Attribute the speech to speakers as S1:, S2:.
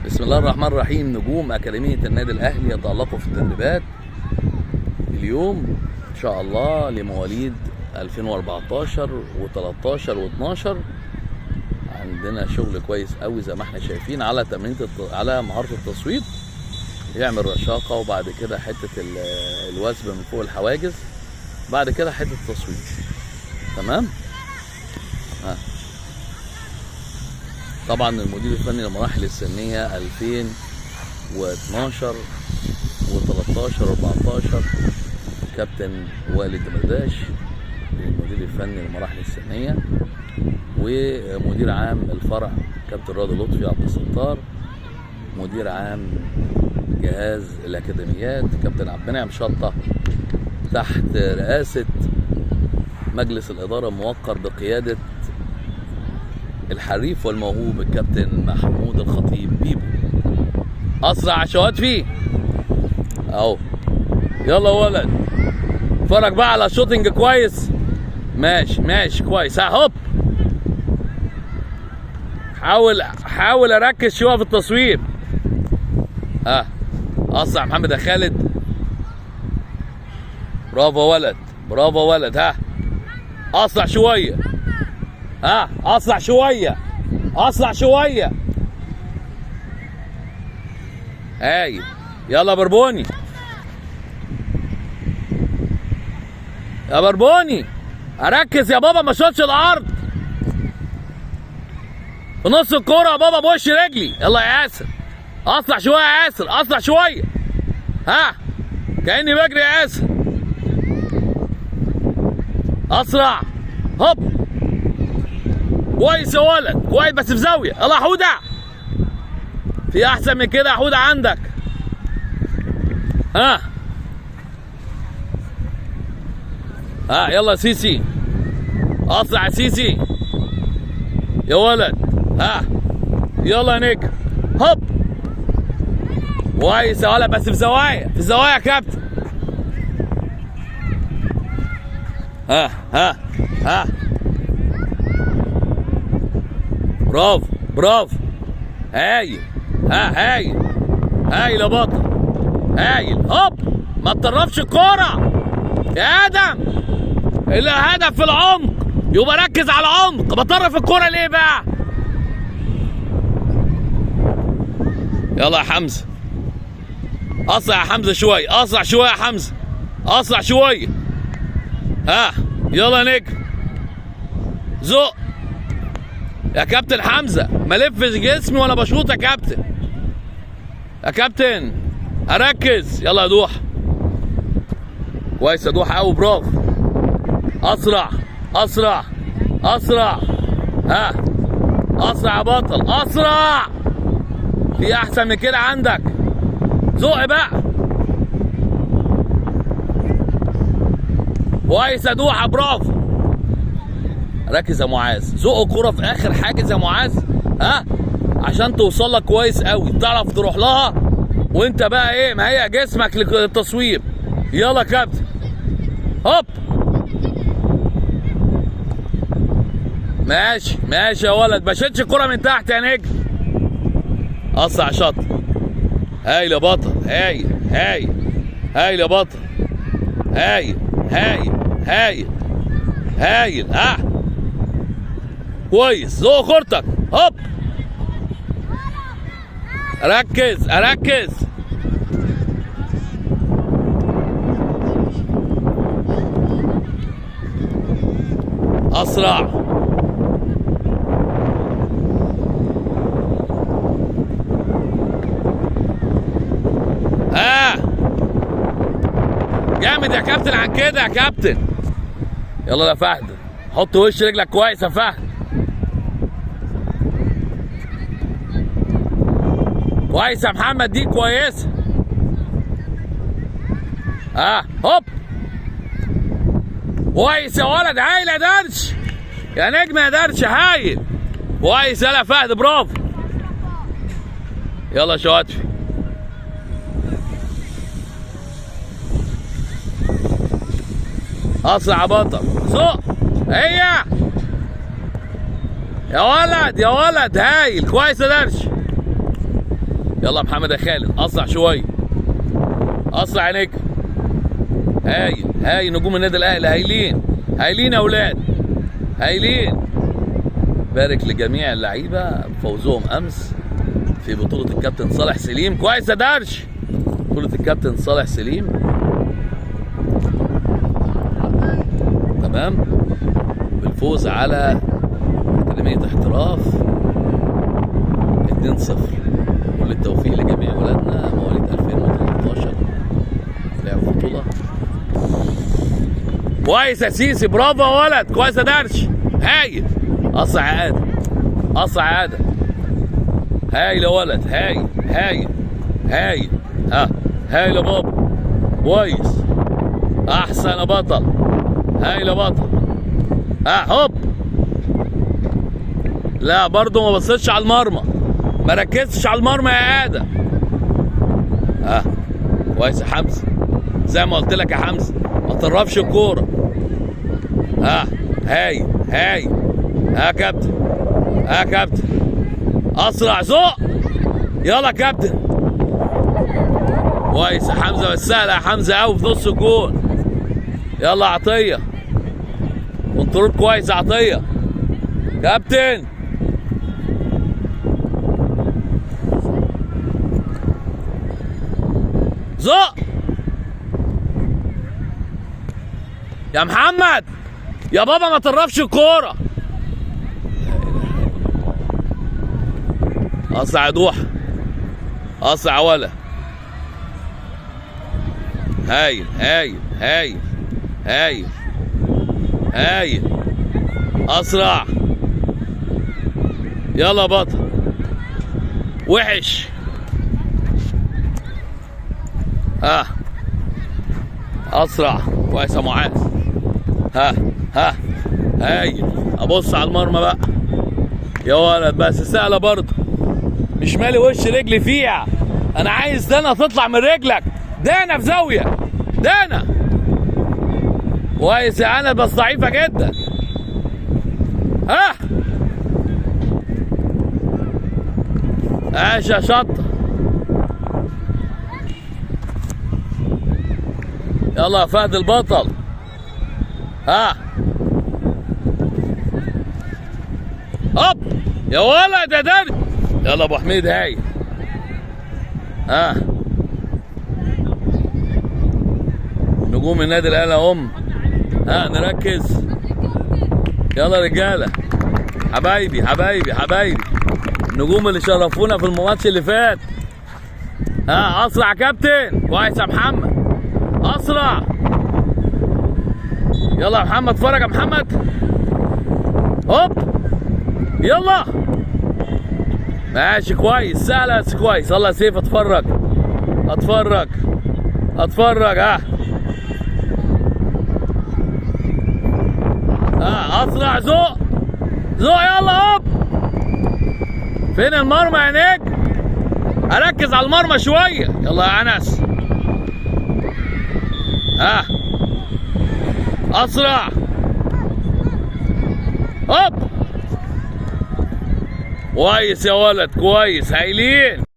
S1: بسم الله الرحمن الرحيم. نجوم أكاديمية النادي الأهلي يتألقوا في التدريبات اليوم إن شاء الله لمواليد 2014 و13 و12. عندنا شغل كويس قوي زي ما احنا شايفين على تمرين على مهارة التصويب، يعمل رشاقة وبعد كده حتة الوثب من فوق الحواجز، بعد كده حتة تصويب. تمام. طبعا المدير الفني للمراحل السنيه 2012 و13 و14 كابتن والد مرداش، المدير الفني للمراحل السنيه، ومدير عام الفرع كابتن راضي لطفي عبد الستار، مدير عام جهاز الاكاديميات كابتن عبد المنعم شطه، تحت رئاسه مجلس الاداره الموقر بقياده الحريف والموهوب الكابتن محمود الخطيب بيبو. اسرع شوات فيه اهو. يلا ولد اتفرج بقى على شوتنج كويس. ماشي كويس. هوب، حاول اركز شويه في التصوير. اسرع محمد يا خالد. برافو ولد. اسرع شويه. اسرع شويه. هاي يلا بربوني يا بربوني، اركز يا بابا، ما شوتش الارض في نص الكوره يا بابا بوش رجلي. يلا يا ياسر، اسرع شويه يا ياسر، اسرع شويه. كاني بجري يا ياسر. اسرع. هوب كويس يا ولد، كويس بس في زاويه. يلا يا حوده، في احسن من كده يا حوده عندك. يلا يا سيسي، اسرع يا سيسي يا ولد. يلا يا نجم. هوب كويس يا ولد بس في زوايا يا كابتن. برافو. هايل. هايل يا بطل، هايل. هوب، ما تطرفش الكوره يا ادم. الهدف في العمق، يبقى ركز على العمق. بطرف الكوره ليه بقى؟ يلا يا حمزه، اسرع يا حمزه شويه، اسرع شويه يا حمزه، اسرع شويه. يلا يا نجم، زق يا كابتن حمزه، ما لفش جسمي وانا بشوط يا كابتن. اركز. يلا يا دوح، كويس يا دوح قوي، برافو. اسرع. اسرع يا بطل، اسرع. في احسن من كده عندك. زق بقى. كويس يا دوحه، برافو. ركز يا معاذ، زق الكوره في اخر حاجز يا معاذ، عشان توصل لك كويس قوي، تعرف تروح لها وانت بقى ايه مهيئ جسمك للتصوير. يلا يا كابتن. هوب، ماشي يا ولد، ما شيلش الكوره من تحت يا نجم. اسرع شط. هايل يا بطل، هايل يا بطل، هايل. كويس، زق كورتك. هوب، اركز. اسرع. جامد يا كابتن عن كده يا كابتن. يلا يا فهد، حط وش رجلك كويس يا فهد. كويس يا محمد، دي كويسه. هوب، كويس يا ولد، هايل يا درش، يا نجم يا درش، هايل. كويس يلا يا فهد، برافو. يلا يا شواتفي. اسرع يا بطل، زق. هي يا ولد هايل، كويس يا درش. يلا يا محمد يا خالد، اسرع شويه، اسرع يا نجم. هايل هايل، نجوم النادي الاهلي هايلين هايلين يا اولاد، هايلين. بارك لجميع اللعيبه بفوزهم امس في بطوله الكابتن صالح سليم. كويس يا درش، بطوله الكابتن صالح سليم. تمام، بالفوز على اكاديميه احتراف 2-0. كل التوفيق لجميع ولادنا مواليد 2013 لعبوا بطوله. كويس يا سيسي، برافو يا ولد، كويس يا درش، هايل. اسرع يا ادم، اسرع يا ادم، هايل يا ولد، هايل هايل هايل. هايل يا بابا، كويس، احسن يا بطل، هايل يا بطل. هوب، لا برضه ما بصيتش على المرمى، ما ركزتش على المرمى يا ادم. كويس يا حمزه، زي ما قلت لك يا حمزه ما تطرفش الكوره. هايل هايل. كابتن، كابتن، اسرع، زق، يلا كابتن. كويس يا حمزه، بس سهله يا حمزه قوي في نص الجول. يلا عطيه، كنترول كويس يا عطيه، كابتن. زق يا محمد، يا بابا ما تطرفش الكوره. اسرع يا دوحه، اسرع ولا. هايل هايل هايل هايل هايل، اسرع، يلا بطل، وحش. اسرع، كويس يا معاذ. هايل. ابص على المرمى بقى يا ولد، بس سهله برضه، مش مالي وش رجلي فيها، انا عايز دانا تطلع من رجلك، دانا في زاويه، دانا. كويس يا انس، بس ضعيفه جدا. عاش يا شطه. يلا يا فهد البطل. هوب يا ولد يا درب. يلا ابو حميد، هاي. نجوم النادي الاهلي نركز. يلا رجاله، حبايبي حبايبي حبايبي، النجوم اللي شرفونا في الماتش اللي فات. اسرع يا كابتن، كويس يا محمد، اسرع. يلا يا محمد، اتفرج يا محمد. هوب، يلا، ماشي، كويس، سهله بس كويس. يلا يا سيف، اتفرج اتفرج اتفرج. اسرع، زق زق، يلا. هوب، فين المرمى يا نجم؟ اركز على المرمى شويه. يلا يا انس، اسرع. هوب، كويس يا ولد، كويس، هايلين.